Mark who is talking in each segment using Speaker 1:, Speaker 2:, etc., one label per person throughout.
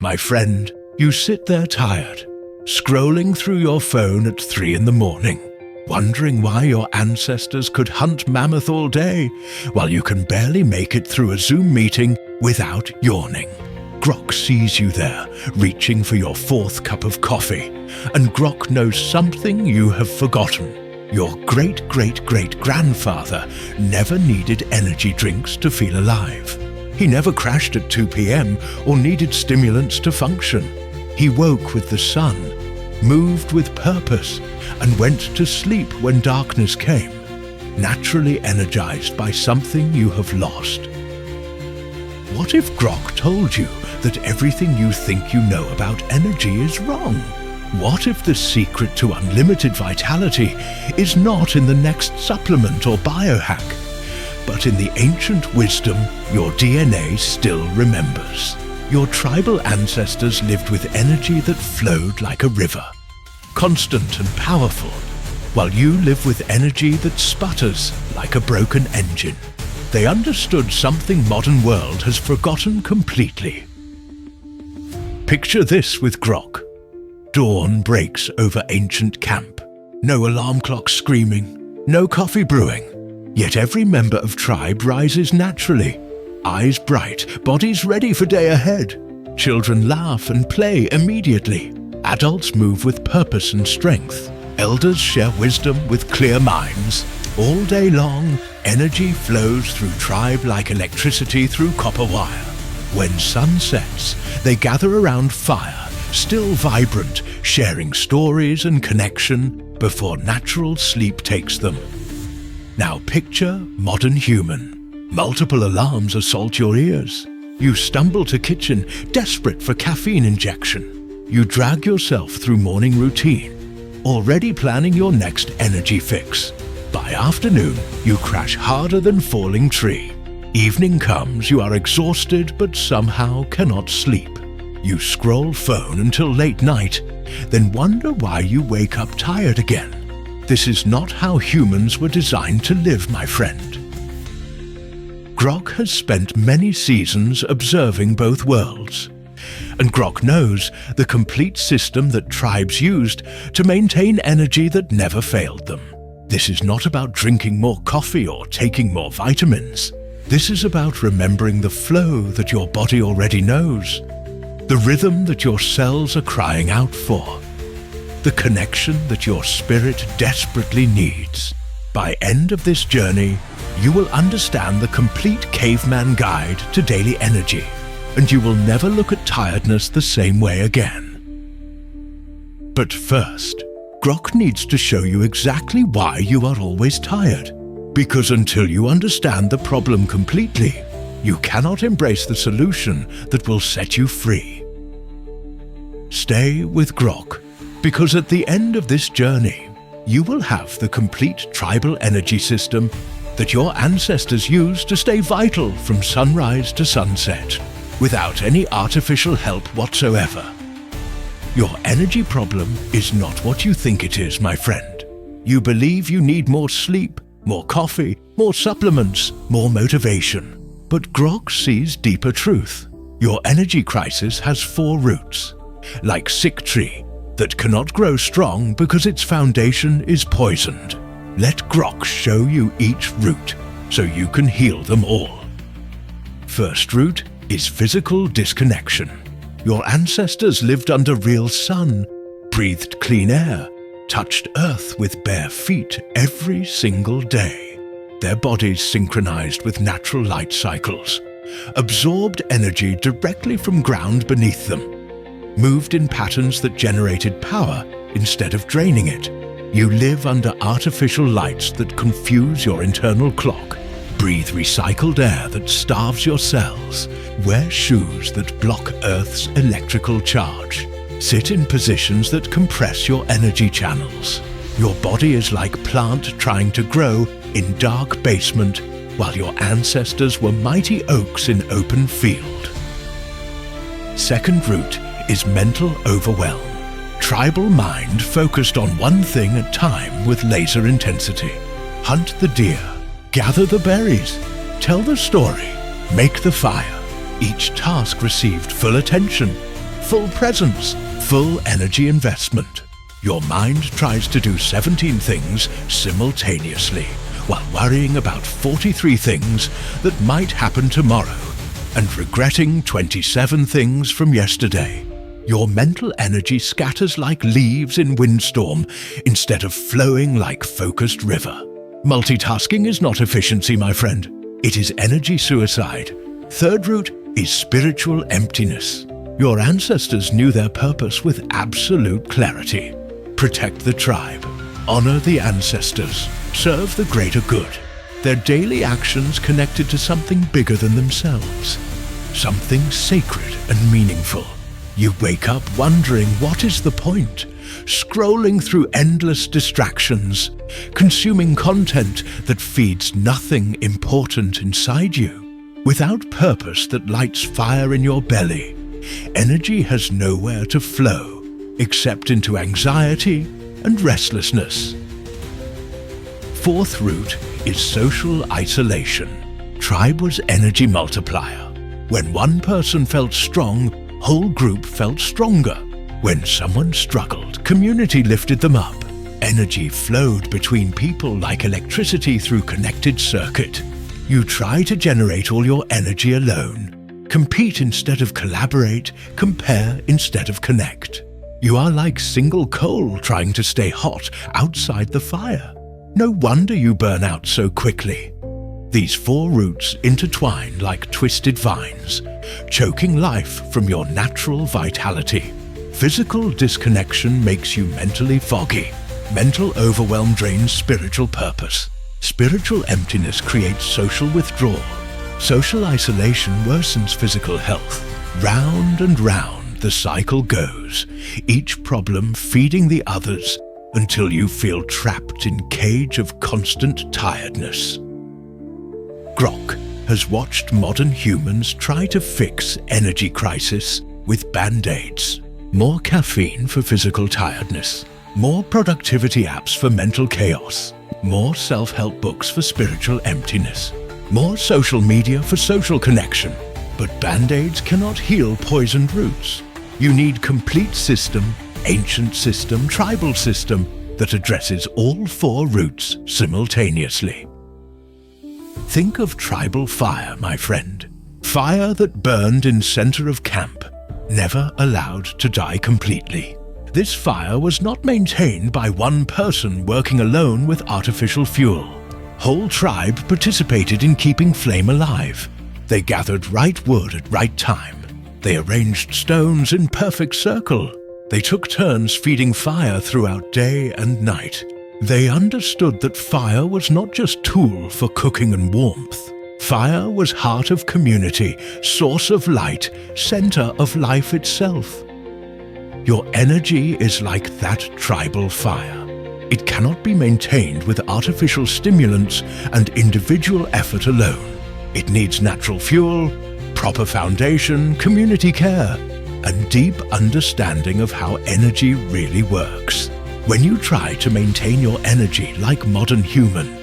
Speaker 1: My friend, you sit there tired, scrolling through your phone at 3 in the morning, wondering why your ancestors could hunt mammoth all day while you can barely make it through a Zoom meeting without yawning. Grok sees you there, reaching for your 4th cup of coffee, and Grok knows something you have forgotten. Your great-great-great-grandfather never needed energy drinks to feel alive. He never crashed at 2 p.m. or needed stimulants to function. He woke with the sun, moved with purpose, and went to sleep when darkness came, naturally energized by something you have lost. What if Grok told you that everything you think you know about energy is wrong? What if the secret to unlimited vitality is not in the next supplement or biohack, but in the ancient wisdom your DNA still remembers? Your tribal ancestors lived with energy that flowed like a river, constant and powerful, while you live with energy that sputters like a broken engine. They understood something modern world has forgotten completely. Picture this with Grok. Dawn breaks over ancient camp. No alarm clock screaming, no coffee brewing. Yet every member of tribe rises naturally. Eyes bright, bodies ready for day ahead. Children laugh and play immediately. Adults move with purpose and strength. Elders share wisdom with clear minds. All day long, energy flows through tribe like electricity through copper wire. When sun sets, they gather around fire, still vibrant, sharing stories and connection before natural sleep takes them. Now picture modern human. Multiple alarms assault your ears. You stumble to kitchen, desperate for caffeine injection. You drag yourself through morning routine, already planning your next energy fix. By afternoon, you crash harder than falling tree. Evening comes, you are exhausted but somehow cannot sleep. You scroll phone until late night, then wonder why you wake up tired again. This is not how humans were designed to live, my friend. Grok has spent many seasons observing both worlds, and Grok knows the complete system that tribes used to maintain energy that never failed them. This is not about drinking more coffee or taking more vitamins. This is about remembering the flow that your body already knows, the rhythm that your cells are crying out for, the connection that your spirit desperately needs. By end of this journey, you will understand the complete caveman guide to daily energy, and you will never look at tiredness the same way again. But first, Grok needs to show you exactly why you are always tired, because until you understand the problem completely, you cannot embrace the solution that will set you free. Stay with Grok, because at the end of this journey, you will have the complete tribal energy system that your ancestors used to stay vital from sunrise to sunset, without any artificial help whatsoever. Your energy problem is not what you think it is, my friend. You believe you need more sleep, more coffee, more supplements, more motivation. But Grok sees deeper truth. Your energy crisis has 4 roots, like sick tree that cannot grow strong because its foundation is poisoned. Let Grok show you each root so you can heal them all. First root is physical disconnection. Your ancestors lived under real sun, breathed clean air, touched earth with bare feet every single day. Their bodies synchronized with natural light cycles, absorbed energy directly from ground beneath them, moved in patterns that generated power instead of draining it. You live under artificial lights that confuse your internal clock, breathe recycled air that starves your cells, wear shoes that block Earth's electrical charge, sit in positions that compress your energy channels. Your body is like plant trying to grow in dark basement, while your ancestors were mighty oaks in open field. Second root is mental overwhelm. Tribal mind focused on one thing at time with laser intensity. Hunt the deer, gather the berries, tell the story, make the fire. Each task received full attention, full presence, full energy investment. Your mind tries to do 17 things simultaneously, while worrying about 43 things that might happen tomorrow, and regretting 27 things from yesterday. Your mental energy scatters like leaves in windstorm instead of flowing like focused river. Multitasking is not efficiency, my friend. It is energy suicide. Third root is spiritual emptiness. Your ancestors knew their purpose with absolute clarity. Protect the tribe, honor the ancestors, serve the greater good. Their daily actions connected to something bigger than themselves, something sacred and meaningful. You wake up wondering what is the point, scrolling through endless distractions, consuming content that feeds nothing important inside you. Without purpose that lights fire in your belly, energy has nowhere to flow except into anxiety and restlessness. Fourth root is social isolation. Tribe was energy multiplier. When one person felt strong, whole group felt stronger. When someone struggled, community lifted them up. Energy flowed between people like electricity through connected circuit. You try to generate all your energy alone. Compete instead of collaborate, compare instead of connect. You are like single coal trying to stay hot outside the fire. No wonder you burn out so quickly. These four roots intertwine like twisted vines, choking life from your natural vitality. Physical disconnection makes you mentally foggy. Mental overwhelm drains spiritual purpose. Spiritual emptiness creates social withdrawal. Social isolation worsens physical health. Round and round the cycle goes, each problem feeding the others until you feel trapped in a cage of constant tiredness. Grok has watched modern humans try to fix energy crisis with band-aids. More caffeine for physical tiredness. More productivity apps for mental chaos. More self-help books for spiritual emptiness. More social media for social connection. But band-aids cannot heal poisoned roots. You need complete system, ancient system, tribal system that addresses all four roots simultaneously. Think of tribal fire, my friend. Fire that burned in center of camp, never allowed to die completely. This fire was not maintained by one person working alone with artificial fuel. Whole tribe participated in keeping flame alive. They gathered right wood at right time. They arranged stones in perfect circle. They took turns feeding fire throughout day and night. They understood that fire was not just tool for cooking and warmth. Fire was heart of community, source of light, center of life itself. Your energy is like that tribal fire. It cannot be maintained with artificial stimulants and individual effort alone. It needs natural fuel, proper foundation, community care, and deep understanding of how energy really works. When you try to maintain your energy like modern human,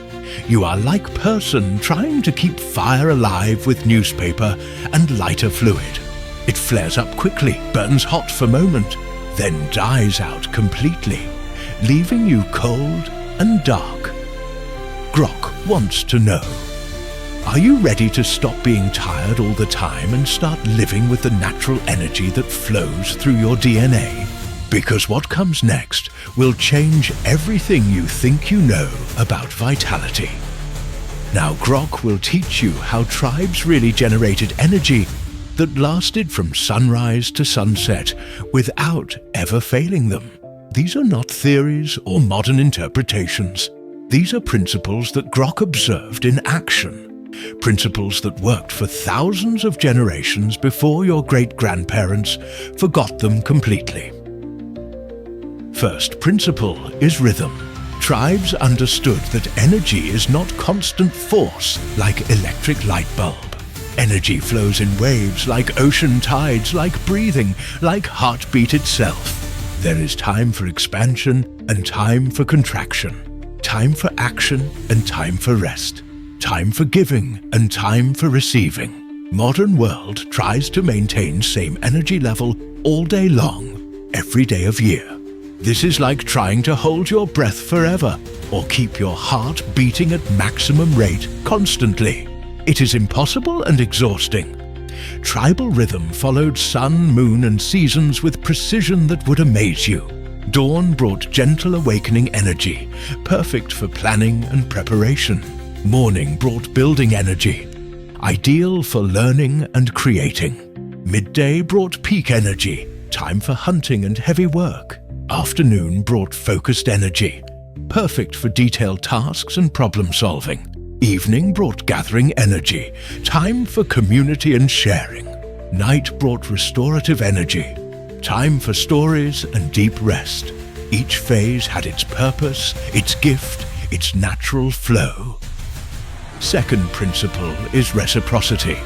Speaker 1: you are like person trying to keep fire alive with newspaper and lighter fluid. It flares up quickly, burns hot for a moment, then dies out completely, leaving you cold and dark. Grok wants to know, are you ready to stop being tired all the time and start living with the natural energy that flows through your DNA? Because what comes next will change everything you think you know about vitality. Now Grok will teach you how tribes really generated energy that lasted from sunrise to sunset without ever failing them. These are not theories or modern interpretations. These are principles that Grok observed in action. Principles that worked for thousands of generations before your great-grandparents forgot them completely. First principle is rhythm. Tribes understood that energy is not constant force like electric light bulb. Energy flows in waves like ocean tides, like breathing, like heartbeat itself. There is time for expansion and time for contraction. Time for action and time for rest. Time for giving and time for receiving. Modern world tries to maintain same energy level all day long, every day of year. This is like trying to hold your breath forever or keep your heart beating at maximum rate constantly. It is impossible and exhausting. Tribal rhythm followed sun, moon, and seasons with precision that would amaze you. Dawn brought gentle awakening energy, perfect for planning and preparation. Morning brought building energy, ideal for learning and creating. Midday brought peak energy, time for hunting and heavy work. Afternoon brought focused energy, perfect for detailed tasks and problem solving. Evening brought gathering energy, time for community and sharing. Night brought restorative energy, time for stories and deep rest. Each phase had its purpose, its gift, its natural flow. Second principle is reciprocity.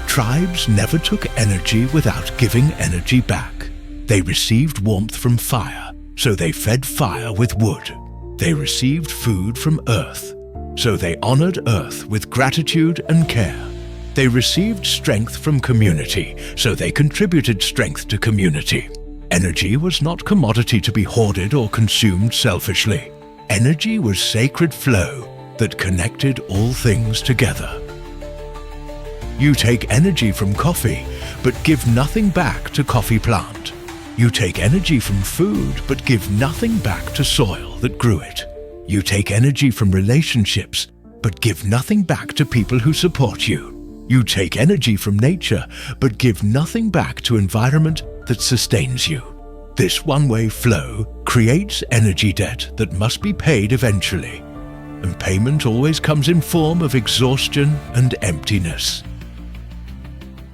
Speaker 1: Tribes never took energy without giving energy back. They received warmth from fire, so they fed fire with wood. They received food from earth, so they honored earth with gratitude and care. They received strength from community, so they contributed strength to community. Energy was not commodity to be hoarded or consumed selfishly. Energy was sacred flow that connected all things together. You take energy from coffee, but give nothing back to coffee plant. You take energy from food, but give nothing back to soil that grew it. You take energy from relationships, but give nothing back to people who support you. You take energy from nature, but give nothing back to environment that sustains you. This one-way flow creates energy debt that must be paid eventually, and payment always comes in form of exhaustion and emptiness.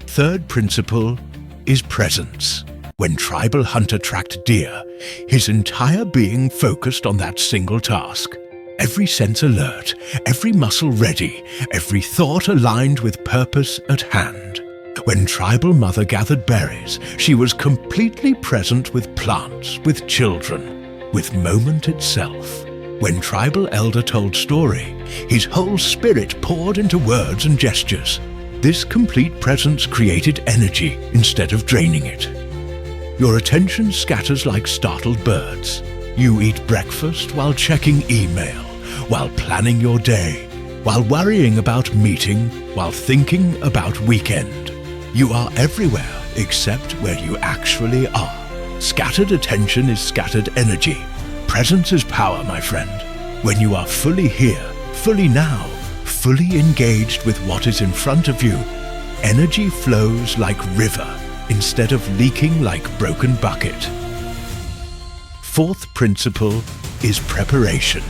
Speaker 1: Third principle is presence. When tribal hunter tracked deer, his entire being focused on that single task. Every sense alert, every muscle ready, every thought aligned with purpose at hand. When tribal mother gathered berries, she was completely present with plants, with children, with moment itself. When tribal elder told story, his whole spirit poured into words and gestures. This complete presence created energy instead of draining it. Your attention scatters like startled birds. You eat breakfast while checking email, while planning your day, while worrying about meeting, while thinking about weekend. You are everywhere except where you actually are. Scattered attention is scattered energy. Presence is power, my friend. When you are fully here, fully now, fully engaged with what is in front of you, energy flows like river instead of leaking like broken bucket. Fourth principle is preparation.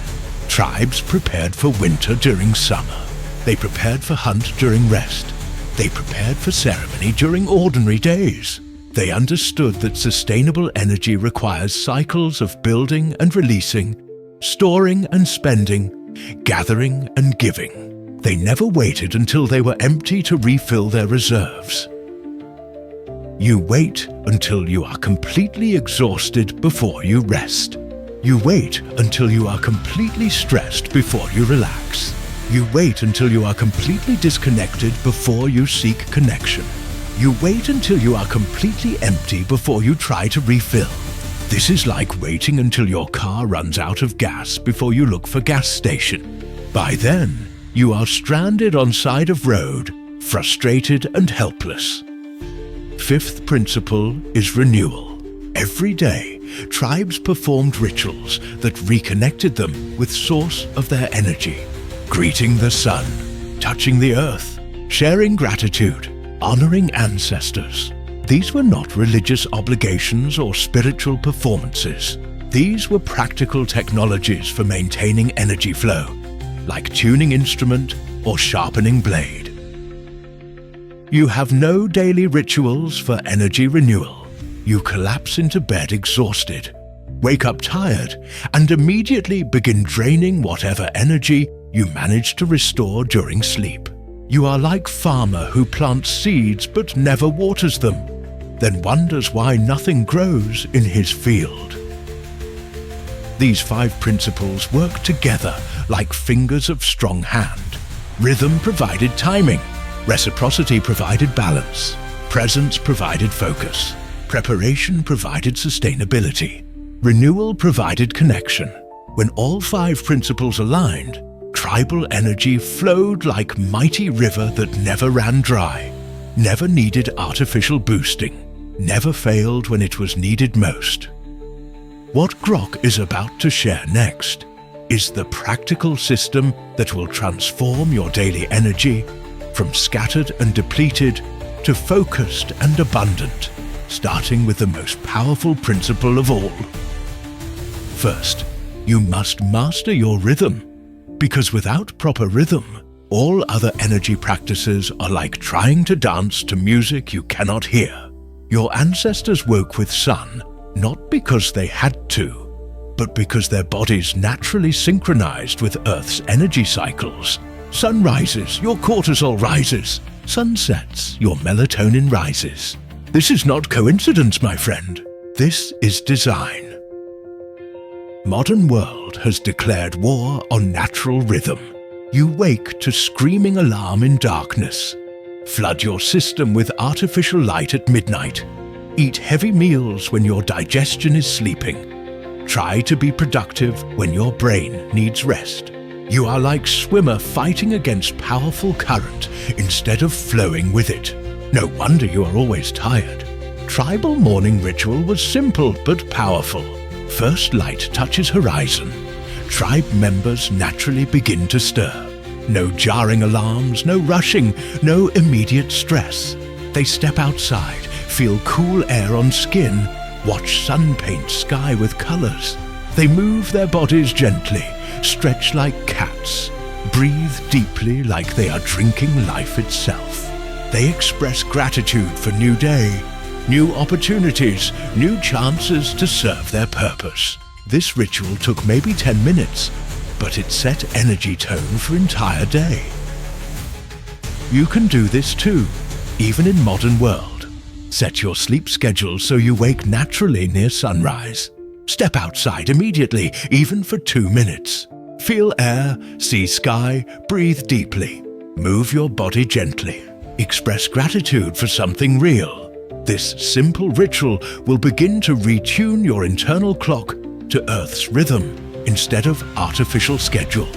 Speaker 1: Tribes prepared for winter during summer. They prepared for hunt during rest. They prepared for ceremony during ordinary days. They understood that sustainable energy requires cycles of building and releasing, storing and spending, gathering and giving. They never waited until they were empty to refill their reserves. You wait until you are completely exhausted before you rest. You wait until you are completely stressed before you relax. You wait until you are completely disconnected before you seek connection. You wait until you are completely empty before you try to refill. This is like waiting until your car runs out of gas before you look for gas station. By then, you are stranded on side of road, frustrated and helpless. Fifth principle is renewal. Every day, tribes performed rituals that reconnected them with source of their energy. Greeting the sun, touching the earth, sharing gratitude, honoring ancestors. These were not religious obligations or spiritual performances. These were practical technologies for maintaining energy flow, like tuning instrument or sharpening blade. You have no daily rituals for energy renewal. You collapse into bed exhausted, wake up tired, and immediately begin draining whatever energy you managed to restore during sleep. You are like farmer who plants seeds but never waters them, then wonders why nothing grows in his field. These 5 principles work together like fingers of strong hand. Rhythm provided timing. Reciprocity provided balance. Presence provided focus. Preparation provided sustainability. Renewal provided connection. When all 5 principles aligned, tribal energy flowed like mighty river that never ran dry, never needed artificial boosting, never failed when it was needed most. What Grok is about to share next is the practical system that will transform your daily energy from scattered and depleted to focused and abundant, starting with the most powerful principle of all. First, you must master your rhythm, because without proper rhythm, all other energy practices are like trying to dance to music you cannot hear. Your ancestors woke with sun, not because they had to, but because their bodies naturally synchronized with Earth's energy cycles. Sun rises, your cortisol rises. Sun sets, your melatonin rises. This is not coincidence, my friend. This is design. Modern world has declared war on natural rhythm. You wake to screaming alarm in darkness. Flood your system with artificial light at midnight. Eat heavy meals when your digestion is sleeping. Try to be productive when your brain needs rest. You are like swimmer fighting against powerful current instead of flowing with it. No wonder you are always tired. Tribal morning ritual was simple but powerful. First light touches horizon. Tribe members naturally begin to stir. No jarring alarms, no rushing, no immediate stress. They step outside, feel cool air on skin, watch sun paint sky with colors. They move their bodies gently, stretch like cats, breathe deeply like they are drinking life itself. They express gratitude for new day, new opportunities, new chances to serve their purpose. This ritual took maybe 10 minutes, but it set energy tone for entire day. You can do this too, even in modern world. Set your sleep schedule so you wake naturally near sunrise. Step outside immediately, even for 2 minutes. Feel air, see sky, breathe deeply. Move your body gently. Express gratitude for something real. This simple ritual will begin to retune your internal clock to Earth's rhythm instead of artificial schedule.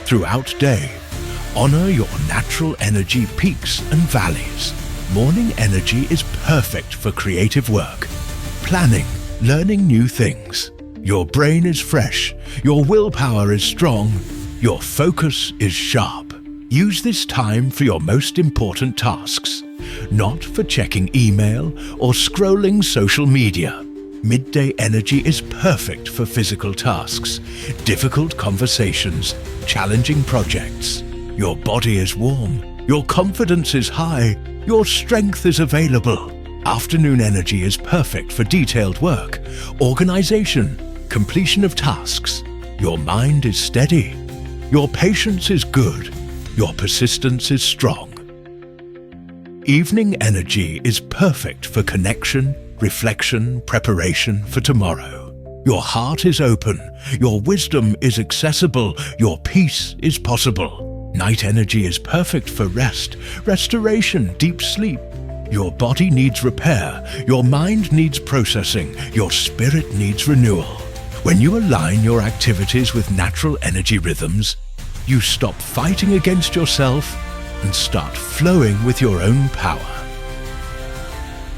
Speaker 1: Throughout day, honor your natural energy peaks and valleys. Morning energy is perfect for creative work, planning, learning new things. Your brain is fresh, your willpower is strong, your focus is sharp. Use this time for your most important tasks, not for checking email or scrolling social media. Midday energy is perfect for physical tasks, difficult conversations, challenging projects. Your body is warm, your confidence is high, your strength is available. Afternoon energy is perfect for detailed work, organization, completion of tasks. Your mind is steady, your patience is good, your persistence is strong. Evening energy is perfect for connection, reflection, preparation for tomorrow. Your heart is open, your wisdom is accessible, your peace is possible. Night energy is perfect for rest, restoration, deep sleep. Your body needs repair, your mind needs processing, your spirit needs renewal. When you align your activities with natural energy rhythms, you stop fighting against yourself and start flowing with your own power.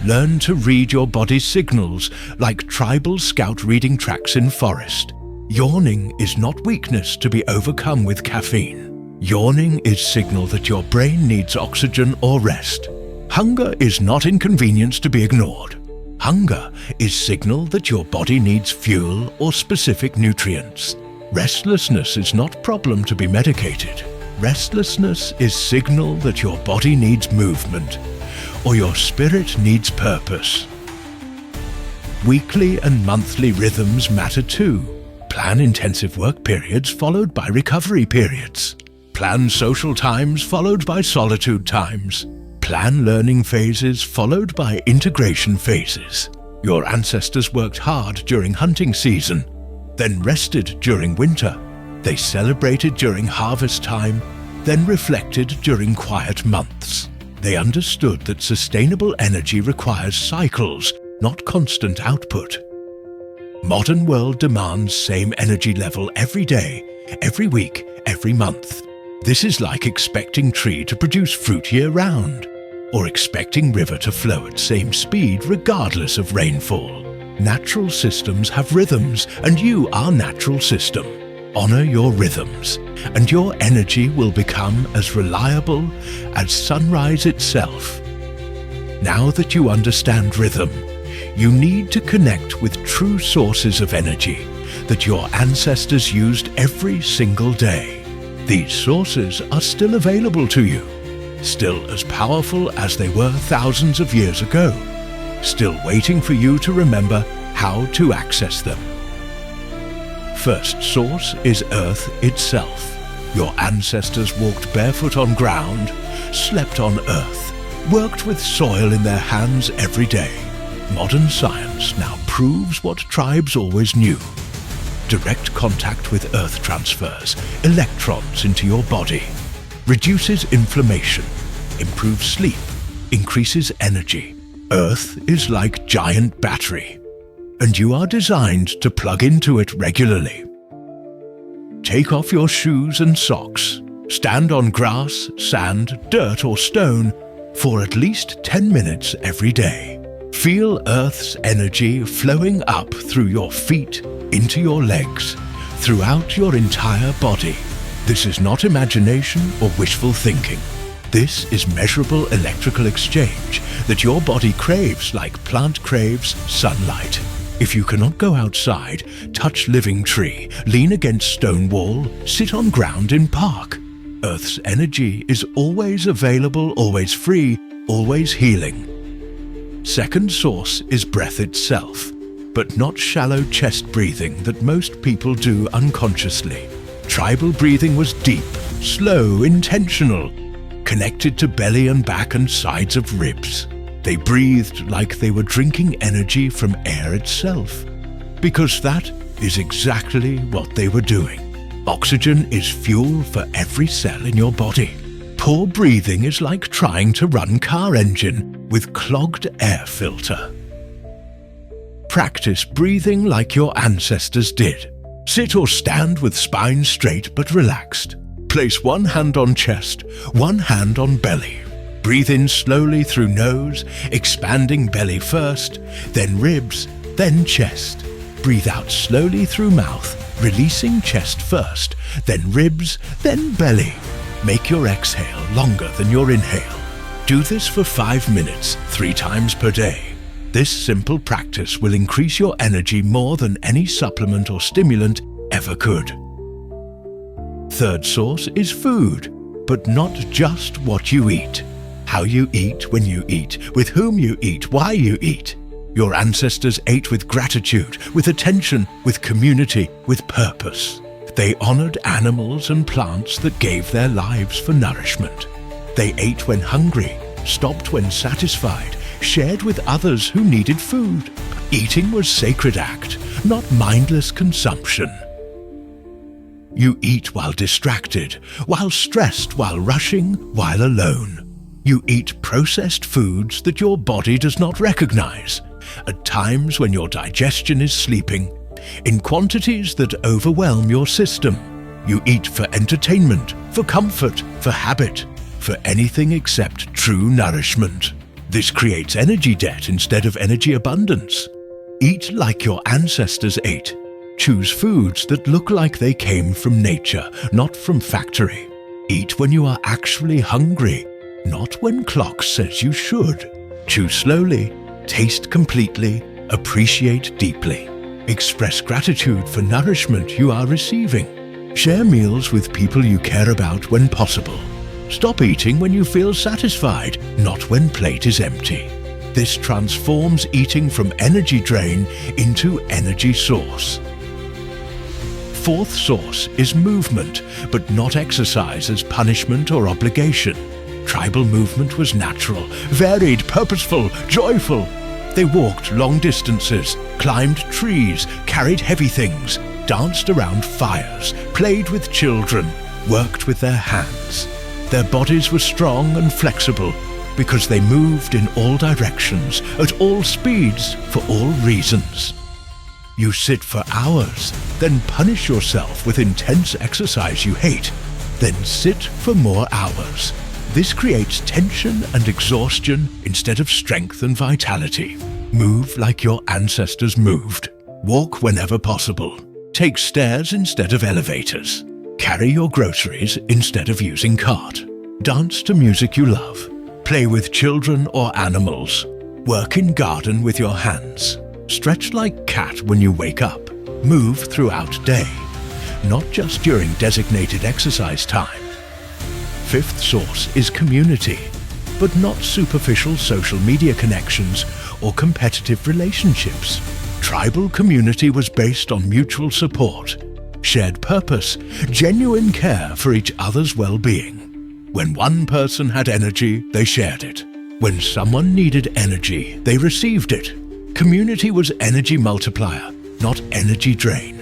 Speaker 1: Learn to read your body's signals like tribal scout reading tracks in forest. Yawning is not weakness to be overcome with caffeine. Yawning is signal that your brain needs oxygen or rest. Hunger is not inconvenience to be ignored. Hunger is signal that your body needs fuel or specific nutrients. Restlessness is not problem to be medicated. Restlessness is signal that your body needs movement or your spirit needs purpose. Weekly and monthly rhythms matter too. Plan intensive work periods followed by recovery periods. Plan social times followed by solitude times. Plan learning phases followed by integration phases. Your ancestors worked hard during hunting season, then rested during winter. They celebrated during harvest time, then reflected during quiet months. They understood that sustainable energy requires cycles, not constant output. Modern world demands same energy level every day, every week, every month. This is like expecting tree to produce fruit year-round, or expecting river to flow at same speed regardless of rainfall. Natural systems have rhythms, and you are natural system. Honor your rhythms, and your energy will become as reliable as sunrise itself. Now that you understand rhythm, you need to connect with true sources of energy that your ancestors used every single day. These sources are still available to you, still as powerful as they were thousands of years ago, still waiting for you to remember how to access them. First source is Earth itself. Your ancestors walked barefoot on ground, slept on Earth, worked with soil in their hands every day. Modern science now proves what tribes always knew. Direct contact with Earth transfers electrons into your body, reduces inflammation, improves sleep, increases energy. Earth is like giant battery, and you are designed to plug into it regularly. Take off your shoes and socks. Stand on grass, sand, dirt or stone for at least 10 minutes every day. Feel Earth's energy flowing up through your feet, into your legs, throughout your entire body. This is not imagination or wishful thinking. This is measurable electrical exchange that your body craves like plant craves sunlight. If you cannot go outside, touch living tree, lean against stone wall, sit on ground in park. Earth's energy is always available, always free, always healing. Second source is breath itself, but not shallow chest breathing that most people do unconsciously. Tribal breathing was deep, slow, intentional, connected to belly and back and sides of ribs. They breathed like they were drinking energy from air itself, because that is exactly what they were doing. Oxygen is fuel for every cell in your body. Poor breathing is like trying to run car engine with clogged air filter. Practice breathing like your ancestors did. Sit or stand with spine straight but relaxed. Place one hand on chest, one hand on belly. Breathe in slowly through nose, expanding belly first, then ribs, then chest. Breathe out slowly through mouth, releasing chest first, then ribs, then belly. Make your exhale longer than your inhale. Do this for 5 minutes, 3 times per day. This simple practice will increase your energy more than any supplement or stimulant ever could. Third source is food, but not just what you eat. How you eat, when you eat, with whom you eat, why you eat. Your ancestors ate with gratitude, with attention, with community, with purpose. They honored animals and plants that gave their lives for nourishment. They ate when hungry, stopped when satisfied, shared with others who needed food. Eating was sacred act, not mindless consumption. You eat while distracted, while stressed, while rushing, while alone. You eat processed foods that your body does not recognize, at times when your digestion is sleeping, in quantities that overwhelm your system. You eat for entertainment, for comfort, for habit, for anything except true nourishment. This creates energy debt instead of energy abundance. Eat like your ancestors ate. Choose foods that look like they came from nature, not from factory. Eat when you are actually hungry, not when clock says you should. Chew slowly, taste completely, appreciate deeply. Express gratitude for nourishment you are receiving. Share meals with people you care about when possible. Stop eating when you feel satisfied, not when plate is empty. This transforms eating from energy drain into energy source. Fourth source is movement, but not exercise as punishment or obligation. Tribal movement was natural, varied, purposeful, joyful. They walked long distances, climbed trees, carried heavy things, danced around fires, played with children, worked with their hands. Their bodies were strong and flexible, because they moved in all directions, at all speeds, for all reasons. You sit for hours, then punish yourself with intense exercise you hate, then sit for more hours. This creates tension and exhaustion instead of strength and vitality. Move like your ancestors moved. Walk whenever possible. Take stairs instead of elevators. Carry your groceries instead of using cart. Dance to music you love. Play with children or animals. Work in garden with your hands. Stretch like cat when you wake up. Move throughout day, not just during designated exercise time. Fifth source is community, but not superficial social media connections or competitive relationships. Tribal community was based on mutual support, shared purpose, genuine care for each other's well-being. When one person had energy, they shared it. When someone needed energy, they received it. Community was energy multiplier, not energy drain.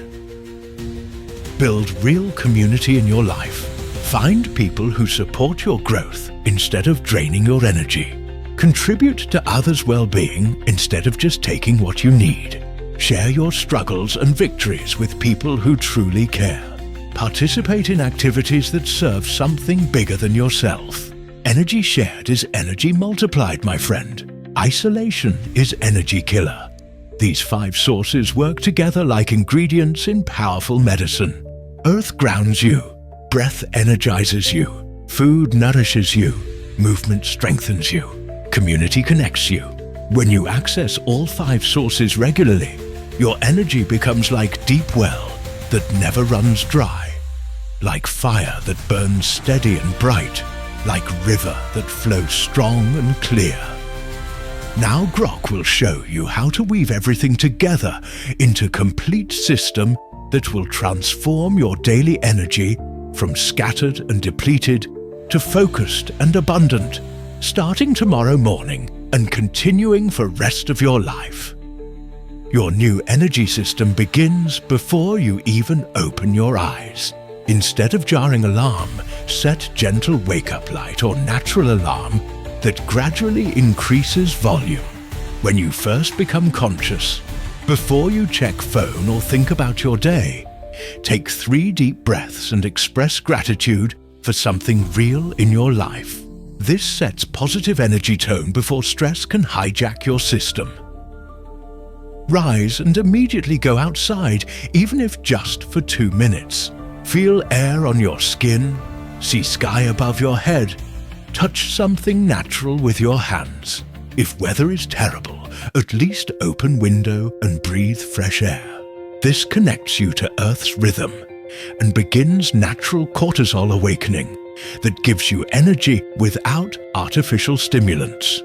Speaker 1: Build real community in your life. Find people who support your growth instead of draining your energy. Contribute to others' well-being instead of just taking what you need. Share your struggles and victories with people who truly care. Participate in activities that serve something bigger than yourself. Energy shared is energy multiplied, my friend. Isolation is energy killer. These 5 sources work together like ingredients in powerful medicine. Earth grounds you. Breath energizes you. Food nourishes you. Movement strengthens you. Community connects you. When you access all 5 sources regularly, your energy becomes like deep well that never runs dry. Like fire that burns steady and bright. Like river that flows strong and clear. Now Grok will show you how to weave everything together into a complete system that will transform your daily energy from scattered and depleted to focused and abundant, starting tomorrow morning and continuing for the rest of your life. Your new energy system begins before you even open your eyes. Instead of jarring alarm, set gentle wake-up light or natural alarm that gradually increases volume. When you first become conscious, before you check phone or think about your day, take 3 deep breaths and express gratitude for something real in your life. This sets positive energy tone before stress can hijack your system. Rise and immediately go outside, even if just for 2 minutes. Feel air on your skin, see sky above your head, touch something natural with your hands. If weather is terrible, at least open window and breathe fresh air. This connects you to Earth's rhythm and begins natural cortisol awakening that gives you energy without artificial stimulants.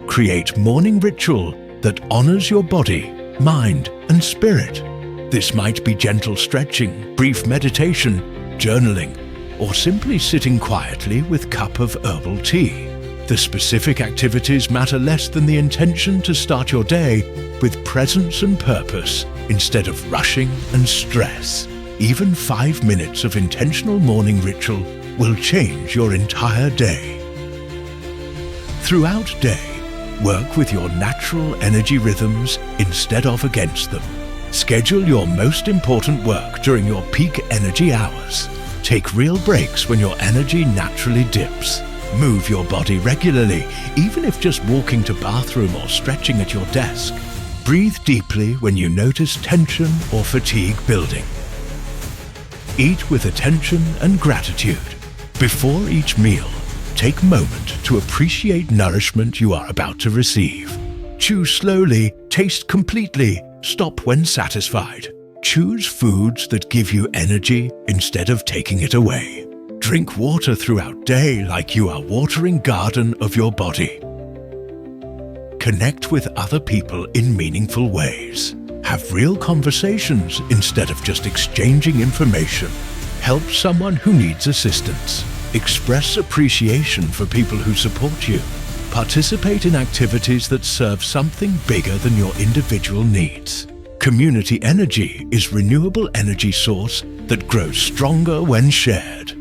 Speaker 1: Create morning ritual that honors your body, mind, and spirit. This might be gentle stretching, brief meditation, journaling, or simply sitting quietly with a cup of herbal tea. The specific activities matter less than the intention to start your day with presence and purpose instead of rushing and stress. Even 5 minutes of intentional morning ritual will change your entire day. Throughout day, work with your natural energy rhythms instead of against them. Schedule your most important work during your peak energy hours. Take real breaks when your energy naturally dips. Move your body regularly, even if just walking to bathroom or stretching at your desk. Breathe deeply when you notice tension or fatigue building. Eat with attention and gratitude. Before each meal, take a moment to appreciate nourishment you are about to receive. Chew slowly, taste completely, stop when satisfied. Choose foods that give you energy instead of taking it away. Drink water throughout day like you are watering garden of your body. Connect with other people in meaningful ways. Have real conversations instead of just exchanging information. Help someone who needs assistance. Express appreciation for people who support you. Participate in activities that serve something bigger than your individual needs. Community energy is renewable energy source that grows stronger when shared.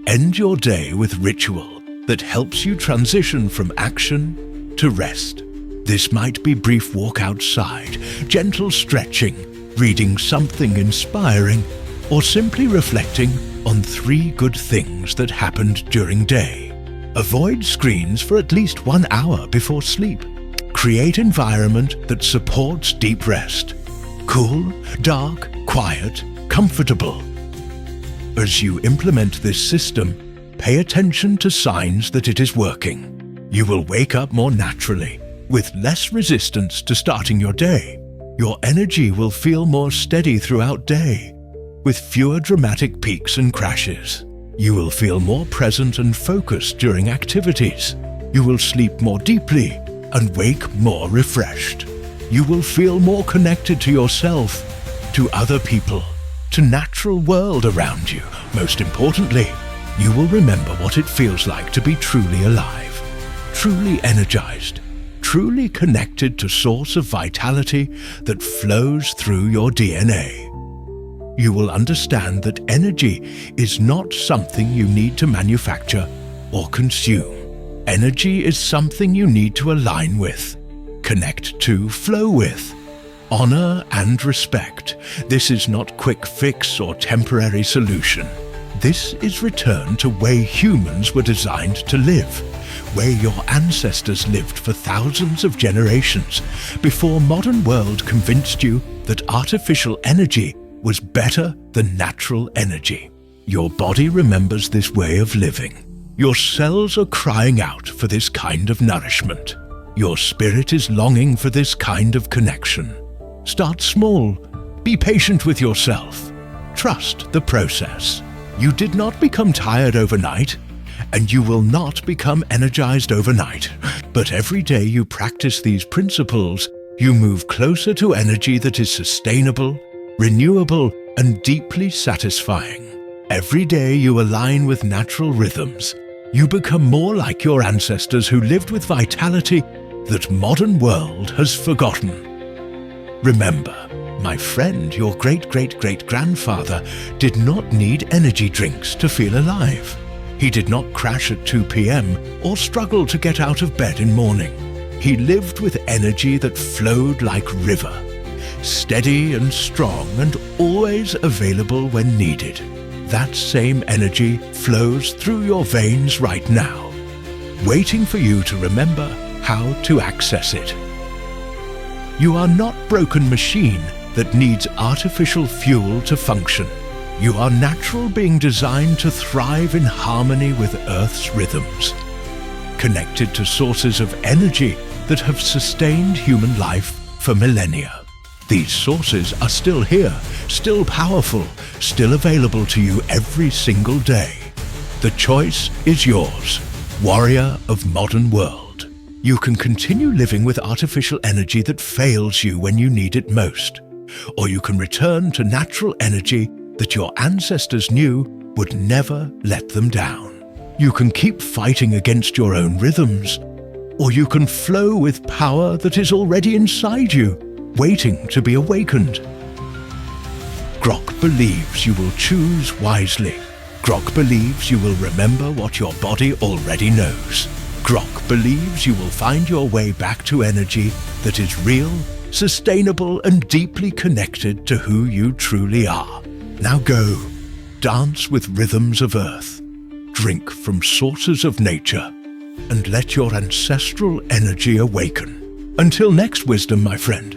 Speaker 1: End your day with ritual. that helps you transition from action to rest. This might be brief walk outside, gentle stretching, reading something inspiring, or simply reflecting on 3 good things that happened during day. Avoid screens for at least 1 hour before sleep. Create environment that supports deep rest. Cool, dark, quiet, comfortable. As you implement this system, pay attention to signs that it is working. You will wake up more naturally, with less resistance to starting your day. Your energy will feel more steady throughout day, with fewer dramatic peaks and crashes. You will feel more present and focused during activities. You will sleep more deeply and wake more refreshed. You will feel more connected to yourself, to other people, to natural world around you. Most importantly, you will remember what it feels like to be truly alive, truly energized, truly connected to source of vitality that flows through your DNA. You will understand that energy is not something you need to manufacture or consume. Energy is something you need to align with, connect to, flow with. Honor and respect. This is not quick fix or temporary solution. This is return to way humans were designed to live, where your ancestors lived for thousands of generations before modern world convinced you that artificial energy was better than natural energy. Your body remembers this way of living. Your cells are crying out for this kind of nourishment. Your spirit is longing for this kind of connection. Start small. Be patient with yourself. Trust the process. You did not become tired overnight, and you will not become energized overnight. But every day you practice these principles, you move closer to energy that is sustainable, renewable, and deeply satisfying. Every day you align with natural rhythms. You become more like your ancestors who lived with vitality that modern world has forgotten. Remember, my friend, your great-great-great-grandfather did not need energy drinks to feel alive. He did not crash at 2 p.m. or struggle to get out of bed in morning. He lived with energy that flowed like river, steady and strong and always available when needed. That same energy flows through your veins right now, waiting for you to remember how to access it. You are not a broken machine that needs artificial fuel to function. You are natural being designed to thrive in harmony with Earth's rhythms, connected to sources of energy that have sustained human life for millennia. These sources are still here, still powerful, still available to you every single day. The choice is yours, warrior of modern world. You can continue living with artificial energy that fails you when you need it most, or you can return to natural energy that your ancestors knew would never let them down. You can keep fighting against your own rhythms, or you can flow with power that is already inside you, waiting to be awakened. Grok believes you will choose wisely. Grok believes you will remember what your body already knows. Grok believes you will find your way back to energy that is real, sustainable, and deeply connected to who you truly are. Now go, dance with rhythms of Earth, drink from sources of nature, and let your ancestral energy awaken. Until next wisdom, my friend.